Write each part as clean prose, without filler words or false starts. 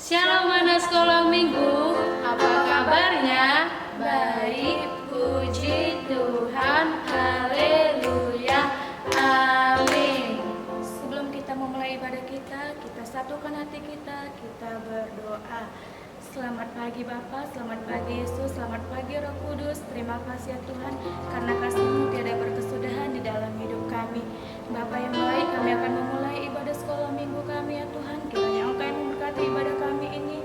Shalom anak sekolah minggu, apa kabarnya? Baik, puji Tuhan, haleluya, amin. Sebelum kita memulai ibadah kita satukan hati kita berdoa. Selamat pagi Bapa, selamat pagi Yesus, selamat pagi Roh Kudus. Terima kasih ya Tuhan, karena kasih-Mu tiada berkesudahan di dalam hidup kami. Bapa yang baik, kami akan memulai ibadah sekolah minggu kami ya Tuhan. Kiranya Engkau yang memberkati ibadah kami ini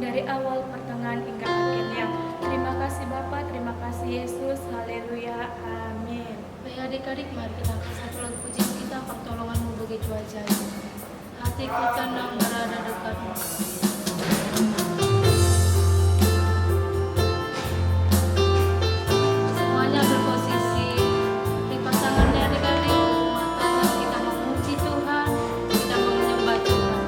dari awal, pertengahan, hingga akhirnya. Terima kasih Bapa, terima kasih Yesus, haleluya, amin. Baik adik-adik, mari kita angkat satu lagu pujian kita, pertolongan-Mu begitu ajaib. Hatiku tenang berada dekat-Mu. Semuanya berposisi di pasangannya adik-adik. Mata kita memuji Tuhan, kita menyembah Tuhan.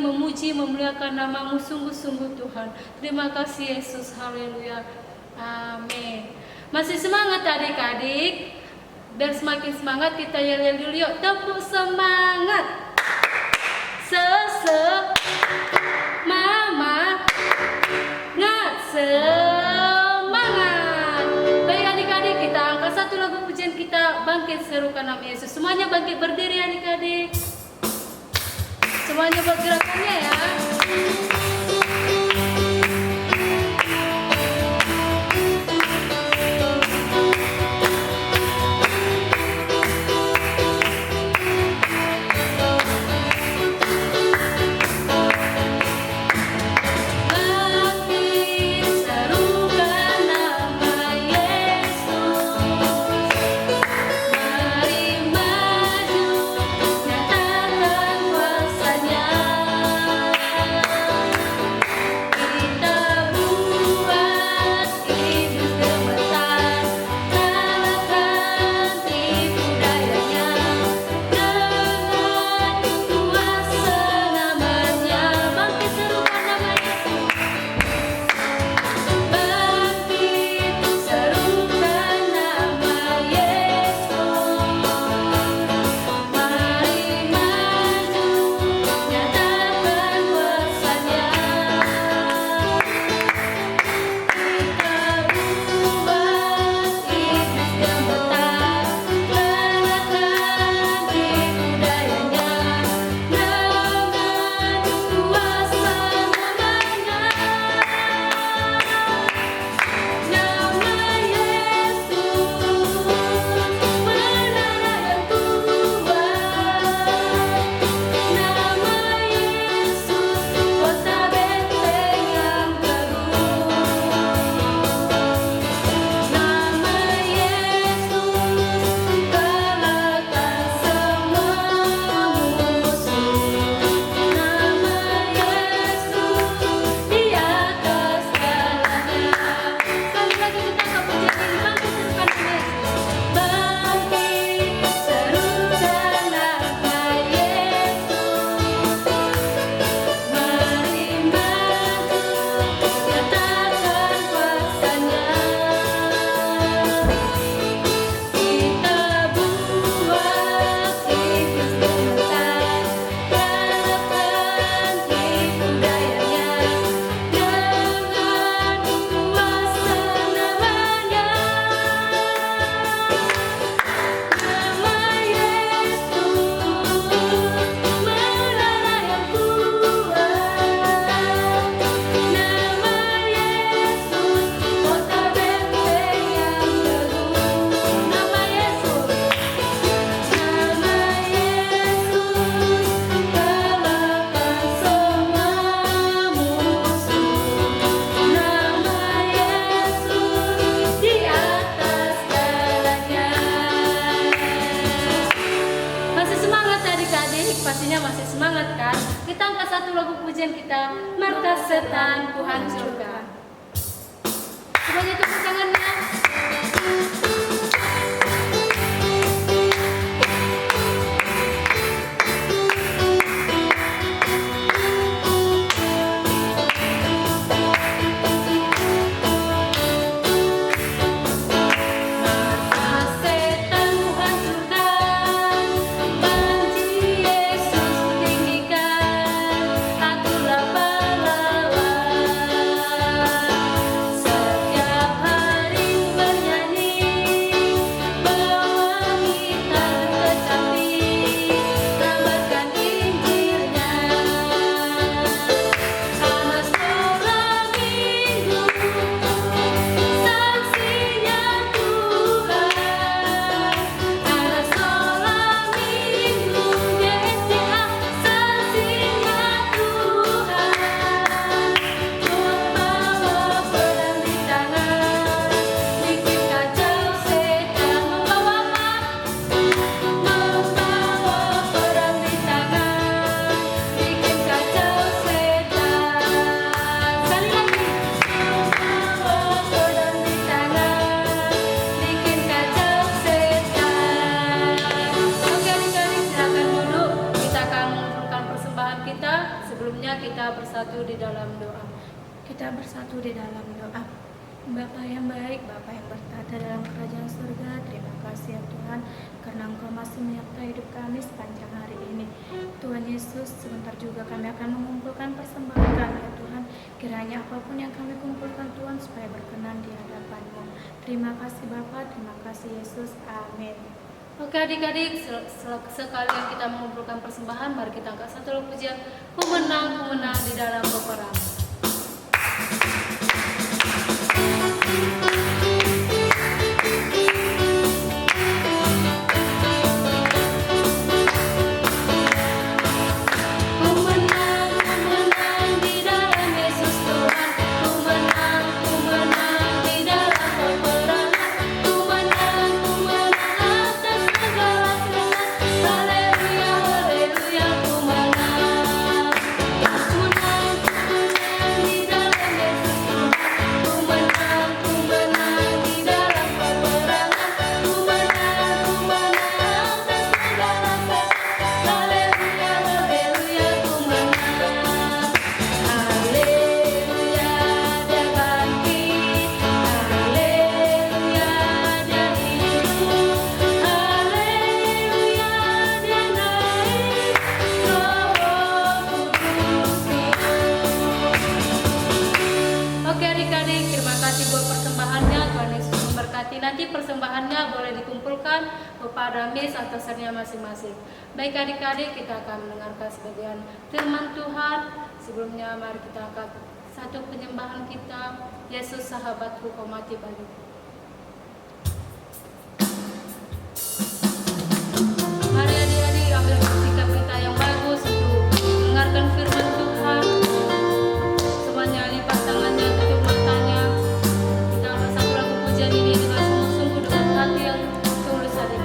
memuji, memuliakan nama-Mu sungguh-sungguh Tuhan. Terima kasih Yesus, haleluya, amin. Masih semangat adik-adik? Biar semakin semangat kita yel-yel dulu yuk. Tepuk semangat. Mama ngat semangat. Baik adik-adik, kita angkat satu lagu pujian kita, bangkit serukan nama Yesus. Semuanya bangkit berdiri adik-adik. Semuanya buat gerakannya ya. Pastinya masih semangat kan? Kita angkat satu lagu pujian kita, markas setan ku hancurkan. Semuanya tepuk tangannya. Setiap hari bernyanyi Selanjutnya kita bersatu di dalam doa. Kita bersatu di dalam doa. Bapa yang baik, Bapa yang bertata dalam kerajaan surga, terima kasih ya Tuhan, karena Engkau masih menyertai hidup kami sepanjang hari ini. Tuhan Yesus, sebentar juga kami akan mengumpulkan persembahan kami ya Tuhan. Kiranya apapun yang kami kumpulkan Tuhan, supaya berkenan di hadapan-Mu. Terima kasih Bapa, terima kasih Yesus, amin. Oke adik-adik, sekalian kita mengumpulkan persembahan, mari kita angkat satu lagu pujian, Ku menang di dalam peperangan. Nanti persembahannya boleh dikumpulkan kepada mis atau sernya masing-masing. Baik adik-adik, kita akan mendengarkan sebagian firman Tuhan. Sebelumnya mari kita angkat satu penyembahan kita, Yesus sahabatku kau mati bagiku. Mari adik-adik ambil sikap kita yang bagus untuk mendengarkan firman Tuhan. Semuanya lipat tangannya, tutup matanya. Kita angkat satu lagu pujian ini dengan sungguh-sungguh dengan hati yang tulus hati.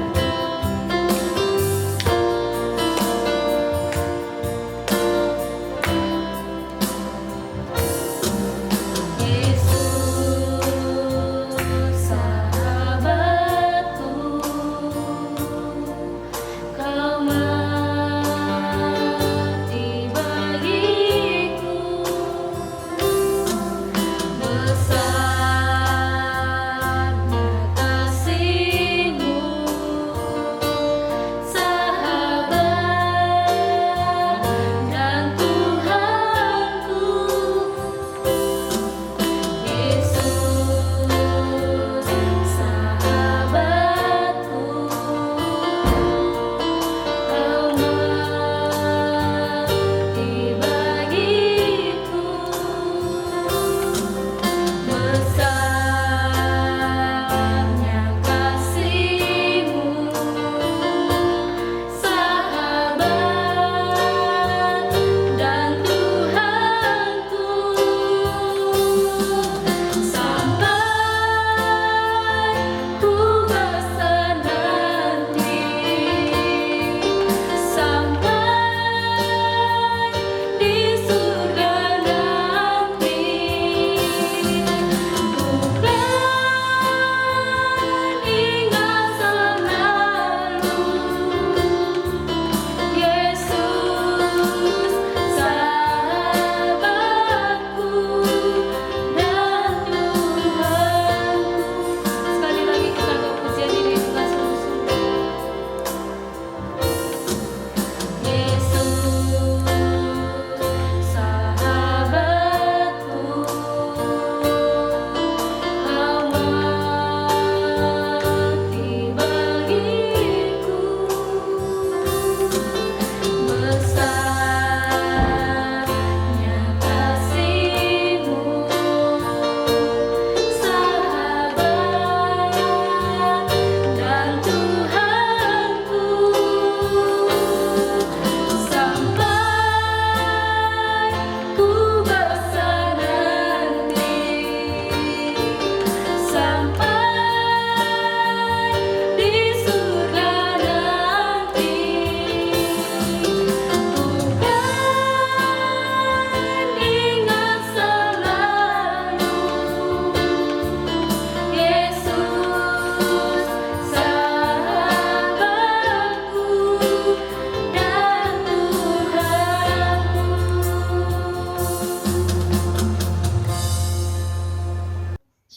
Yesus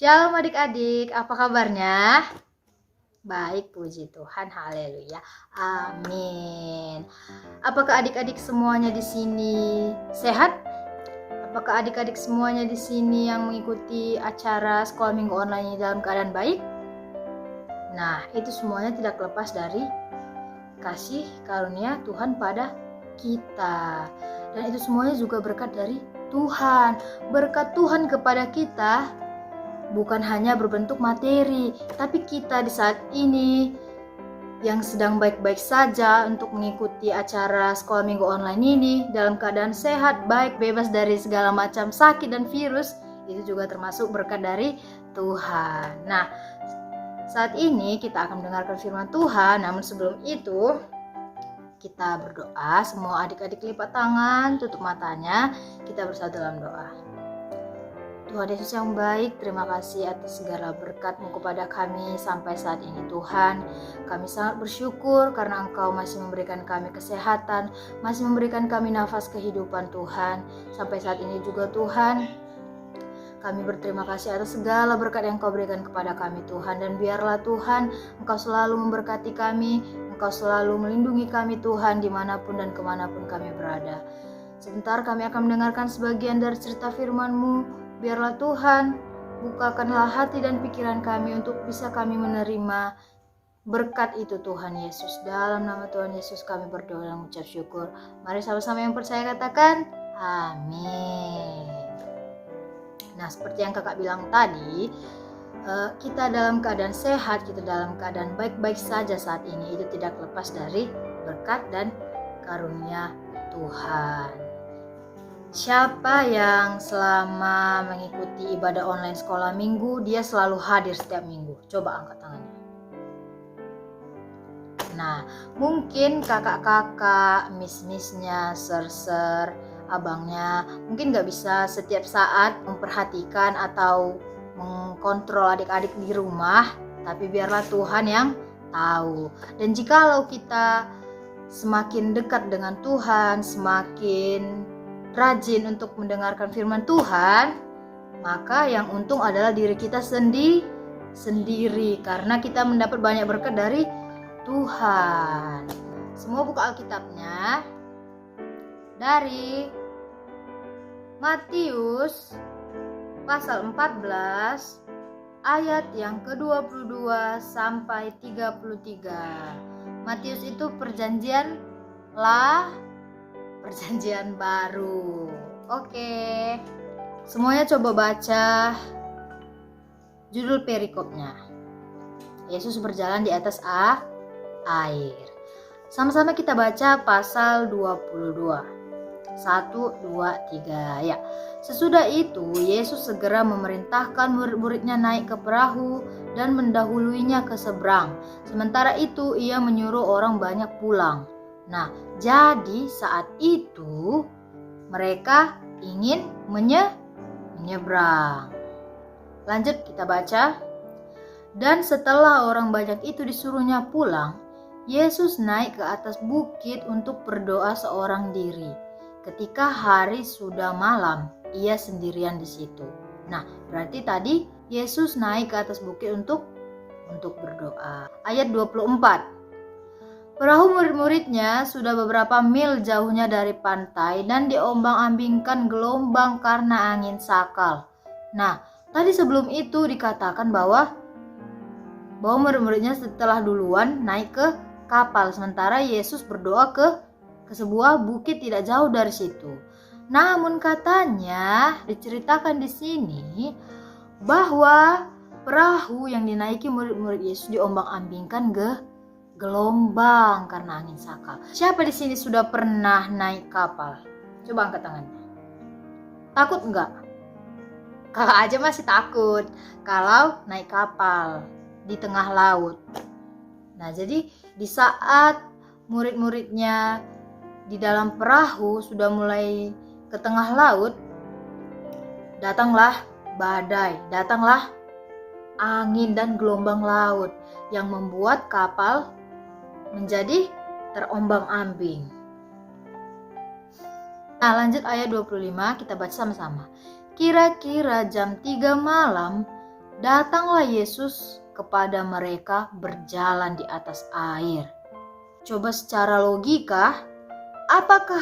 Shalom adik-adik, apa kabarnya? Baik, puji Tuhan, haleluya, amin. Apakah adik-adik semuanya di sini sehat? Apakah adik-adik semuanya di sini yang mengikuti acara sekolah minggu online ini dalam keadaan baik? Nah, itu semuanya tidak lepas dari kasih karunia Tuhan pada kita. Dan itu semuanya juga berkat dari Tuhan. Berkat Tuhan kepada kita bukan hanya berbentuk materi, tapi kita di saat ini yang sedang baik-baik saja untuk mengikuti acara sekolah minggu online ini dalam keadaan sehat, baik, bebas dari segala macam sakit dan virus, itu juga termasuk berkat dari Tuhan. Nah, saat ini kita akan mendengarkan firman Tuhan, namun sebelum itu kita berdoa. Semua adik-adik lipat tangan, tutup matanya, kita bersatu dalam doa. Tuhan Yesus yang baik, terima kasih atas segala berkat-Mu kepada kami sampai saat ini Tuhan. Kami sangat bersyukur karena Engkau masih memberikan kami kesehatan, masih memberikan kami nafas kehidupan Tuhan. Sampai saat ini juga Tuhan, kami berterima kasih atas segala berkat yang Engkau berikan kepada kami Tuhan. Dan biarlah Tuhan, Engkau selalu memberkati kami, Engkau selalu melindungi kami Tuhan dimanapun dan kemanapun kami berada. Sebentar kami akan mendengarkan sebagian dari cerita firman-Mu. Biarlah Tuhan, bukakanlah hati dan pikiran kami untuk bisa kami menerima berkat itu Tuhan Yesus. Dalam nama Tuhan Yesus kami berdoa dan mengucap syukur. Mari sama-sama yang percaya katakan, amin. Nah, seperti yang kakak bilang tadi, kita dalam keadaan sehat, kita dalam keadaan baik-baik saja saat ini. Itu tidak lepas dari berkat dan karunia Tuhan. Siapa yang selama mengikuti ibadah online sekolah minggu, dia selalu hadir setiap minggu? Coba angkat tangannya. Nah, mungkin kakak-kakak, miss-missnya, ser-ser, abangnya, mungkin gak bisa setiap saat memperhatikan atau mengkontrol adik-adik di rumah, tapi biarlah Tuhan yang tahu. Dan jikalau kita semakin dekat dengan Tuhan, semakin rajin untuk mendengarkan firman Tuhan, maka yang untung adalah diri kita sendiri karena kita mendapat banyak berkat dari Tuhan. Semua buka Alkitabnya dari Matius pasal 14 ayat yang ke-22 sampai 33. Matius itu perjanjian baru. Oke. Semuanya coba baca judul perikopnya. Yesus berjalan di atas air. Sama-sama kita baca pasal 22. 1, 2, 3 ya. Sesudah itu Yesus segera memerintahkan murid-muridnya naik ke perahu dan mendahuluinya ke seberang. Sementara itu ia menyuruh orang banyak pulang. Nah, jadi saat itu mereka ingin menyeberang. Lanjut kita baca. Dan setelah orang banyak itu disuruhnya pulang, Yesus naik ke atas bukit untuk berdoa seorang diri. Ketika hari sudah malam, ia sendirian di situ. Nah, berarti tadi Yesus naik ke atas bukit untuk berdoa. Ayat 24. Perahu murid-muridnya sudah beberapa mil jauhnya dari pantai dan diombang-ambingkan gelombang karena angin sakal. Nah, tadi sebelum itu dikatakan bahwa murid-muridnya setelah duluan naik ke kapal, sementara Yesus berdoa ke sebuah bukit tidak jauh dari situ. Namun katanya diceritakan di sini bahwa perahu yang dinaiki murid-murid Yesus diombang-ambingkan gelombang karena angin sakal. Siapa di sini sudah pernah naik kapal? Coba angkat tangannya. Takut enggak? Kakak aja masih takut kalau naik kapal di tengah laut. Nah, jadi di saat murid-muridnya di dalam perahu sudah mulai ke tengah laut, datanglah badai, datanglah angin dan gelombang laut yang membuat kapal menjadi terombang-ambing. Nah, lanjut ayat 25 kita baca sama-sama. Kira-kira jam 3 malam datanglah Yesus kepada mereka berjalan di atas air. Coba secara logika, apakah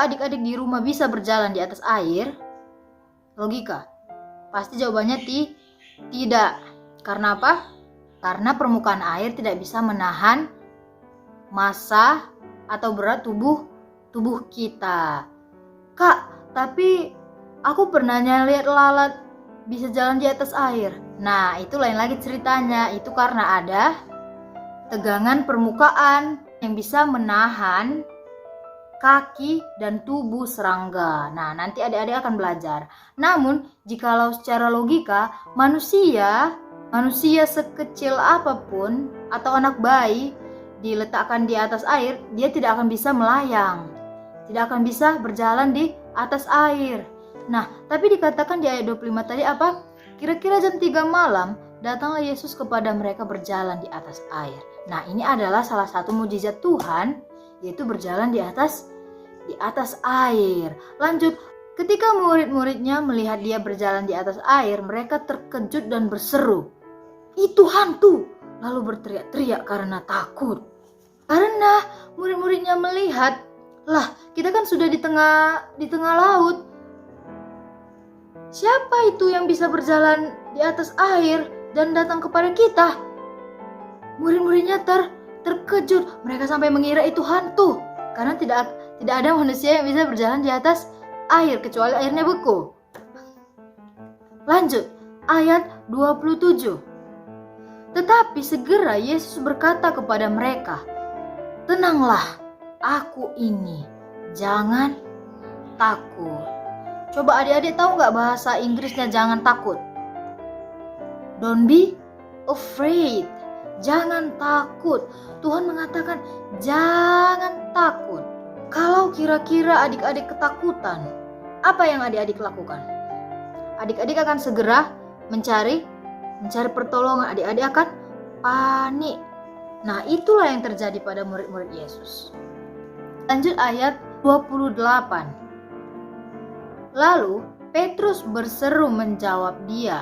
adik-adik di rumah bisa berjalan di atas air? Logika, pasti jawabannya tidak. Karena apa? Karena permukaan air tidak bisa menahan massa atau berat tubuh kita. Kak, tapi aku pernah lihat lalat bisa jalan di atas air. Nah, itu lain lagi ceritanya. Itu karena ada tegangan permukaan yang bisa menahan kaki dan tubuh serangga. Nah, nanti adik-adik akan belajar. Namun, jikalau secara logika, manusia sekecil apapun atau anak bayi diletakkan di atas air, dia tidak akan bisa melayang. Tidak akan bisa berjalan di atas air. Nah, tapi dikatakan di ayat 25 tadi apa? Kira-kira jam 3 malam, datanglah Yesus kepada mereka berjalan di atas air. Nah, ini adalah salah satu mukjizat Tuhan, yaitu berjalan di atas air. Lanjut, ketika murid-muridnya melihat dia berjalan di atas air, mereka terkejut dan berseru, "Itu hantu!" Lalu berteriak-teriak karena takut. Karena murid-muridnya melihat, lah, kita kan sudah di tengah laut. Siapa itu yang bisa berjalan di atas air dan datang kepada kita? Murid-muridnya terkejut. Mereka sampai mengira itu hantu. Karena tidak ada manusia yang bisa berjalan di atas air kecuali airnya beku. Lanjut, ayat 27. Tetapi segera Yesus berkata kepada mereka, "Tenanglah, aku ini, jangan takut." Coba adik-adik tahu nggak bahasa Inggrisnya jangan takut? Don't be afraid. Jangan takut. Tuhan mengatakan jangan takut. Kalau kira-kira adik-adik ketakutan, apa yang adik-adik lakukan? Adik-adik akan segera mencari pertolongan. Adik-adik akan panik. Nah, itulah yang terjadi pada murid-murid Yesus. Lanjut ayat 28. Lalu Petrus berseru menjawab dia,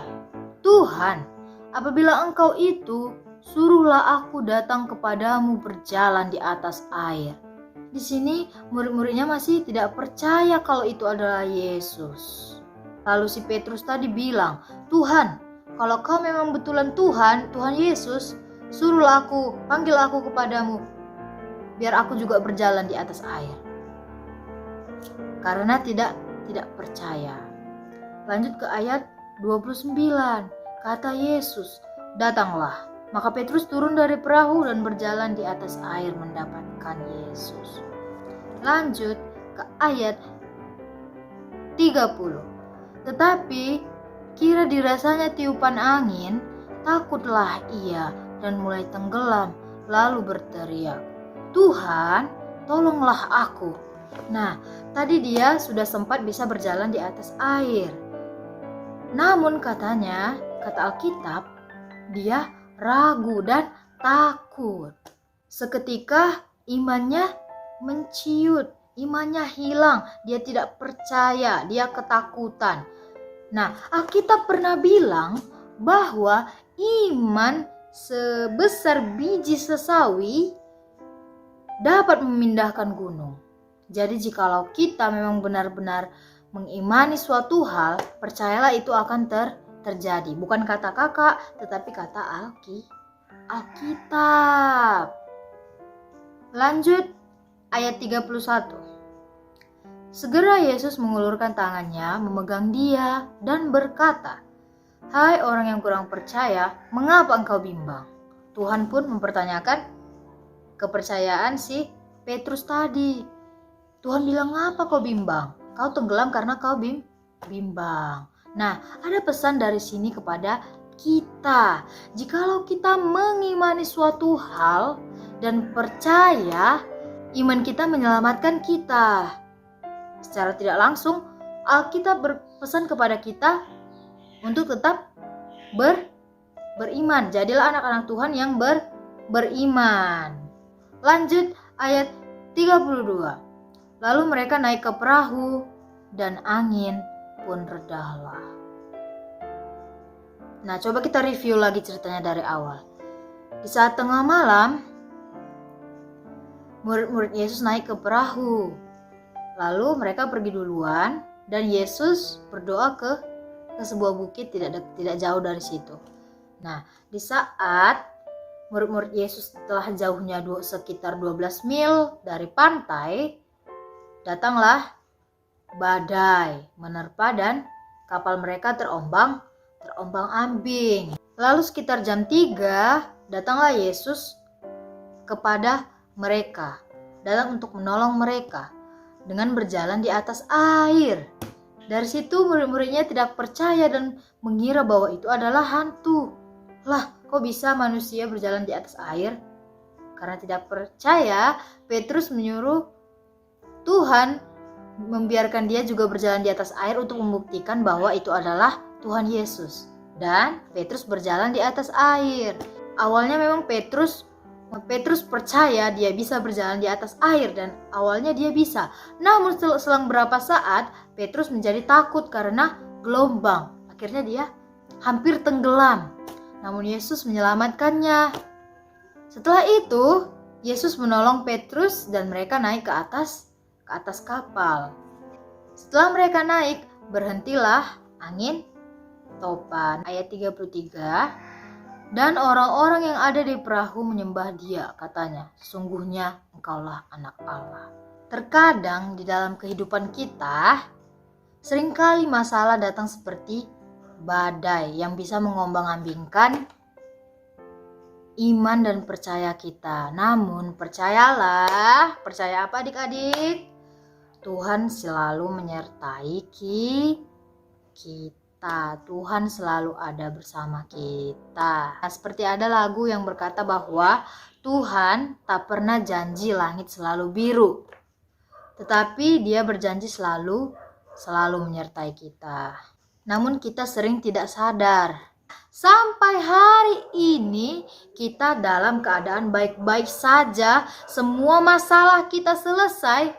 "Tuhan, apabila Engkau itu, suruhlah aku datang kepadamu berjalan di atas air." Di sini murid-muridnya masih tidak percaya kalau itu adalah Yesus. Lalu si Petrus tadi bilang, "Tuhan, kalau Kau memang betulan Tuhan Yesus, suruhlah panggil aku kepadamu, biar aku juga berjalan di atas air." Karena tidak percaya. Lanjut ke ayat 29. Kata Yesus, "Datanglah." Maka Petrus turun dari perahu dan berjalan di atas air mendapatkan Yesus. Lanjut ke ayat 30. Tetapi kira dirasanya tiupan angin, takutlah ia dan mulai tenggelam, lalu berteriak, "Tuhan, tolonglah aku." Nah, tadi dia sudah sempat bisa berjalan di atas air. Namun kata Alkitab, dia ragu dan takut. Seketika imannya menciut, imannya hilang, dia tidak percaya, dia ketakutan. Nah, Alkitab pernah bilang bahwa iman sebesar biji sesawi dapat memindahkan gunung. Jadi jikalau kita memang benar-benar mengimani suatu hal, percayalah itu akan terjadi. Bukan kata kakak, tetapi kata Alkitab. Lanjut ayat 31. Segera Yesus mengulurkan tangannya, memegang dia dan berkata, "Hai orang yang kurang percaya, mengapa engkau bimbang?" Tuhan pun mempertanyakan kepercayaan si Petrus tadi. Tuhan bilang, "Ngapa kau bimbang? Kau tenggelam karena kau bimbang." Nah, ada pesan dari sini kepada kita. Jikalau kita mengimani suatu hal dan percaya, iman kita menyelamatkan kita. Secara tidak langsung, Alkitab berpesan kepada kita untuk tetap beriman. Jadilah anak-anak Tuhan yang beriman. Lanjut ayat 32. Lalu mereka naik ke perahu dan angin pun redahlah. Nah, coba kita review lagi ceritanya dari awal. Di saat tengah malam, murid-murid Yesus naik ke perahu. Lalu mereka pergi duluan dan Yesus berdoa ke sebuah bukit tidak jauh dari situ. Nah, di saat murid-murid Yesus telah jauhnya sekitar 12 mil dari pantai, datanglah badai menerpa dan kapal mereka terombang-ambing. Lalu sekitar jam 3, datanglah Yesus kepada mereka, datang untuk menolong mereka dengan berjalan di atas air. Dari situ murid-muridnya tidak percaya dan mengira bahwa itu adalah hantu. Lah, kok bisa manusia berjalan di atas air? Karena tidak percaya, Petrus menyuruh Tuhan membiarkan dia juga berjalan di atas air untuk membuktikan bahwa itu adalah Tuhan Yesus. Dan Petrus berjalan di atas air. Awalnya memang Petrus percaya dia bisa berjalan di atas air dan awalnya dia bisa. Namun selang berapa saat Petrus menjadi takut karena gelombang. Akhirnya dia hampir tenggelam. Namun Yesus menyelamatkannya. Setelah itu Yesus menolong Petrus dan mereka naik ke atas kapal. Setelah mereka naik, berhentilah angin topan. Ayat 33. Dan orang-orang yang ada di perahu menyembah dia, katanya, sungguhnya engkaulah anak Allah. Terkadang di dalam kehidupan kita, seringkali masalah datang seperti badai yang bisa mengombang-ambingkan iman dan percaya kita. Namun percaya apa adik-adik? Tuhan selalu menyertai kita. Tuhan selalu ada bersama kita. Nah, seperti ada lagu yang berkata bahwa Tuhan tak pernah janji langit selalu biru, tetapi Dia berjanji selalu menyertai kita. Namun kita sering tidak sadar. Sampai hari ini kita dalam keadaan baik-baik saja, semua masalah kita selesai.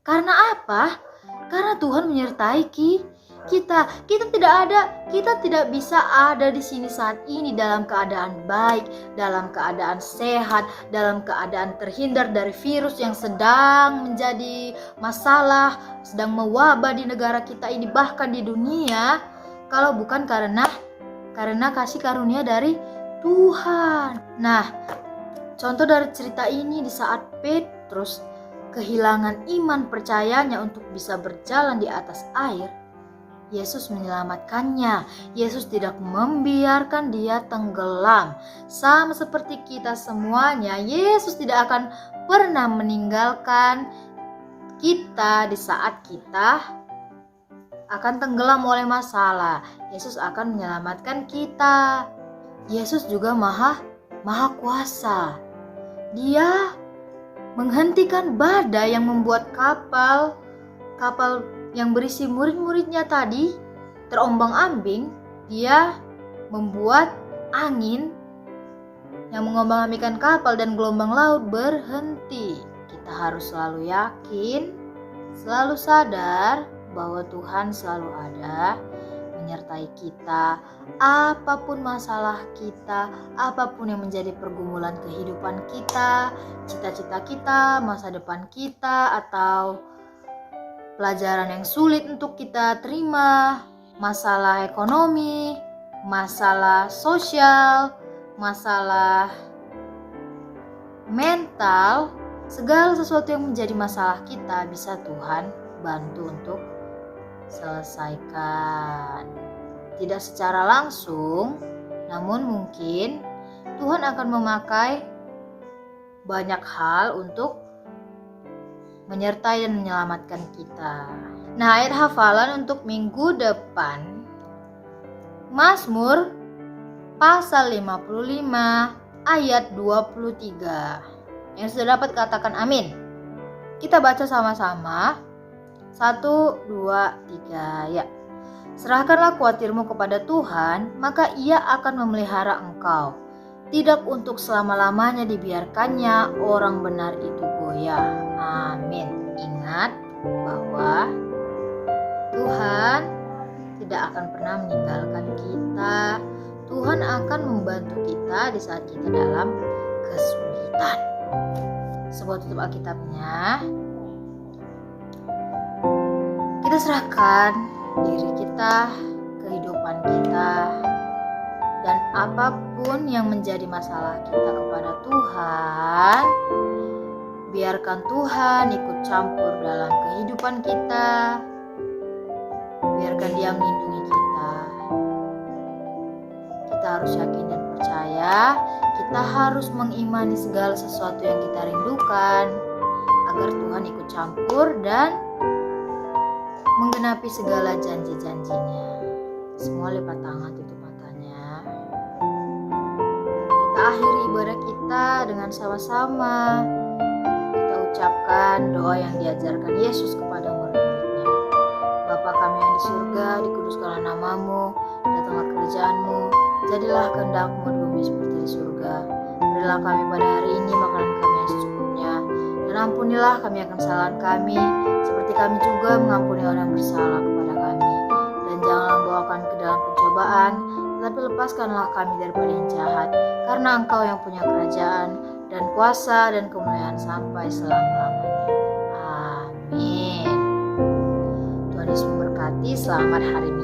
Karena apa? Karena Tuhan menyertai kita. Kita tidak bisa ada di sini saat ini dalam keadaan baik, dalam keadaan sehat, dalam keadaan terhindar dari virus yang sedang menjadi masalah, sedang mewabah di negara kita ini bahkan di dunia, kalau bukan karena kasih karunia dari Tuhan. Nah, contoh dari cerita ini di saat Petrus kehilangan iman percayanya untuk bisa berjalan di atas air, Yesus menyelamatkannya. Yesus tidak membiarkan dia tenggelam. Sama seperti kita semuanya, Yesus tidak akan pernah meninggalkan kita di saat kita akan tenggelam oleh masalah. Yesus akan menyelamatkan kita. Yesus juga maha kuasa. Dia menghentikan badai yang membuat kapal yang berisi murid-muridnya tadi terombang-ambing. Dia membuat angin yang mengombang-ambingkan kapal dan gelombang laut berhenti. Kita harus selalu yakin, selalu sadar bahwa Tuhan selalu ada menyertai kita. Apapun masalah kita, apapun yang menjadi pergumulan kehidupan kita, cita-cita kita, masa depan kita, atau pelajaran yang sulit untuk kita terima, masalah ekonomi, masalah sosial, masalah mental, segala sesuatu yang menjadi masalah kita bisa Tuhan bantu untuk selesaikan. Tidak secara langsung, namun mungkin Tuhan akan memakai banyak hal untuk menyertai dan menyelamatkan kita. Nah, ayat hafalan untuk minggu depan, Mazmur pasal 55 ayat 23. Yang sudah dapat katakan amin. Kita baca sama-sama. 1, 2, 3, ya. Serahkanlah khawatirmu kepada Tuhan, maka Ia akan memelihara engkau. Tidak untuk selama-lamanya dibiarkannya orang benar itu goyah. Amin. Ingat bahwa Tuhan tidak akan pernah meninggalkan kita. Tuhan akan membantu kita di saat kita dalam kesulitan. Sebuah tutup Alkitabnya. Kita serahkan diri kita, kehidupan kita, dan apapun yang menjadi masalah kita kepada Tuhan. Biarkan Tuhan ikut campur dalam kehidupan kita. Biarkan Dia melindungi kita. Kita harus yakin dan percaya. Kita harus mengimani segala sesuatu yang kita rindukan, agar Tuhan ikut campur dan menggenapi segala janji-janjinya. Semua lipat tangan, tutup matanya. Kita akhiri ibadah kita dengan sama-sama. Kita ucapkan doa yang diajarkan Yesus kepada murid-muridnya. Bapa kami yang di surga, dikuduskanlah namamu, datanglah kerajaan-mu, jadilah kehendak-mu di bumi seperti di surga. Berilah kami pada hari ini makanan kami yang secukupnya, dan ampunilah kami akan kesalahan kami, seperti kami juga mengampuni orang bersalah kepada kami. Dan janganlah membawa kami ke dalam pencobaan, tetapi lepaskanlah kami daripada yang jahat, karena Engkau yang punya kerajaan, dan kuasa, dan kemuliaan sampai selama-lamanya. Amin. Tuhan Yesus memberkati. Selamat hari Minggu.